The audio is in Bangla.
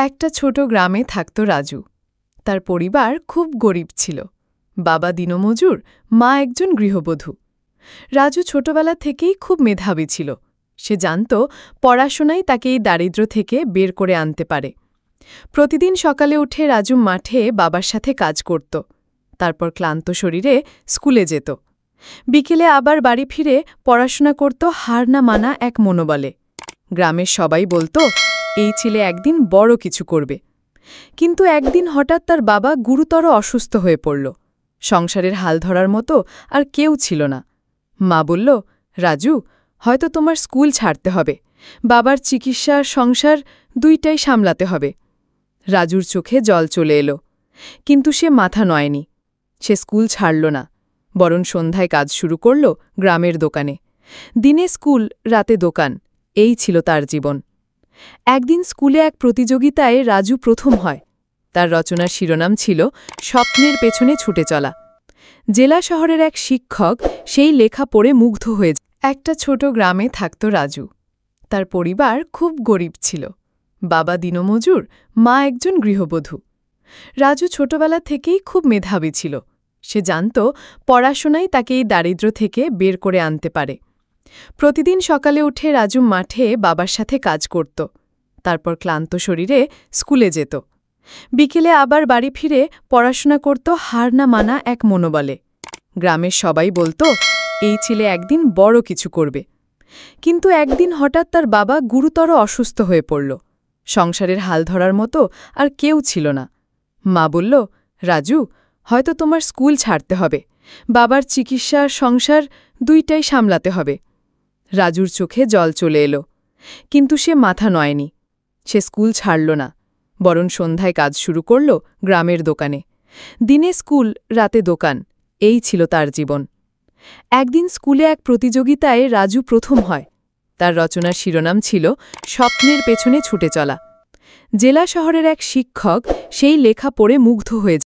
একটা ছোট গ্রামে থাকত রাজু। তার পরিবার খুব গরিব ছিল। বাবা দিনমজুর, মা একজন গৃহবধূ। রাজু ছোটবেলা থেকেই খুব মেধাবী ছিল। সে জানত পড়াশোনাই তাকে এই দারিদ্র্য থেকে বের করে আনতে পারে। প্রতিদিন সকালে উঠে রাজু মাঠে বাবার সাথে কাজ করত। তারপর ক্লান্ত শরীরে স্কুলে যেত। বিকেলে আবার বাড়ি ফিরে পড়াশোনা করত হার না মানা এক মনোবলে। গ্রামের সবাই বলতো, এই ছেলে একদিন বড় কিছু করবে। কিন্তু একদিন হঠাৎ তার বাবা গুরুতর অসুস্থ হয়ে পড়ল। সংসারের হাল ধরার মতো আর কেউ ছিল না। মা বলল, রাজু, হয়তো তোমার স্কুল ছাড়তে হবে। বাবার চিকিৎসা আর সংসার দুইটাই সামলাতে হবে। রাজুর চোখে জল চলে এলো। কিন্তু সে মাথা নয়নি। সে স্কুল ছাড়ল না, বরং সন্ধ্যায় কাজ শুরু করল গ্রামের দোকানে। দিনে স্কুল, রাতে দোকান, এই ছিল তার জীবন। একদিন স্কুলে এক প্রতিযোগিতায় রাজু প্রথম হয়। তার রচনার শিরোনাম ছিল স্বপ্নের পেছনে ছুটে চলা। জেলা শহরের এক শিক্ষক সেই লেখা পড়ে মুগ্ধ হয়ে যায়। একটা ছোট গ্রামে থাকত রাজু। তার পরিবার খুব গরিব ছিল। বাবা দিনমজুর, মা একজন গৃহবধূ। রাজু ছোটবেলা থেকেই খুব মেধাবী ছিল। সে জানত পড়াশোনাই তাকে এই দারিদ্র্য থেকে বের করে আনতে পারে। প্রতিদিন সকালে উঠে রাজু মাঠে বাবার সাথে কাজ করত। তারপর ক্লান্ত শরীরে স্কুলে যেত। বিকেলে আবার বাড়ি ফিরে পড়াশোনা করত হার না মানা এক মনোবলে। গ্রামের সবাই বলতো, এই ছেলে একদিন বড় কিছু করবে। কিন্তু একদিন হঠাৎ তার বাবা গুরুতর অসুস্থ হয়ে পড়ল। সংসারের হাল ধরার মতো আর কেউ ছিল না। মা বলল, রাজু, হয়তো তোমার স্কুল ছাড়তে হবে। বাবার চিকিৎসা আর সংসার দুইটাই সামলাতে হবে। রাজুর চোখে জল চলে এলো। কিন্তু সে মাথা নয়নি। সে স্কুল ছাড়ল না, বরং সন্ধ্যায় কাজ শুরু করল গ্রামের দোকানে। দিনে স্কুল, রাতে দোকান, এই ছিল তার জীবন। একদিন স্কুলে এক প্রতিযোগিতায় রাজু প্রথম হয়। তার রচনার শিরোনাম ছিল স্বপ্নের পেছনে ছুটে চলা। জেলা শহরের এক শিক্ষক সেই লেখা পড়ে মুগ্ধ হয়ে যায়।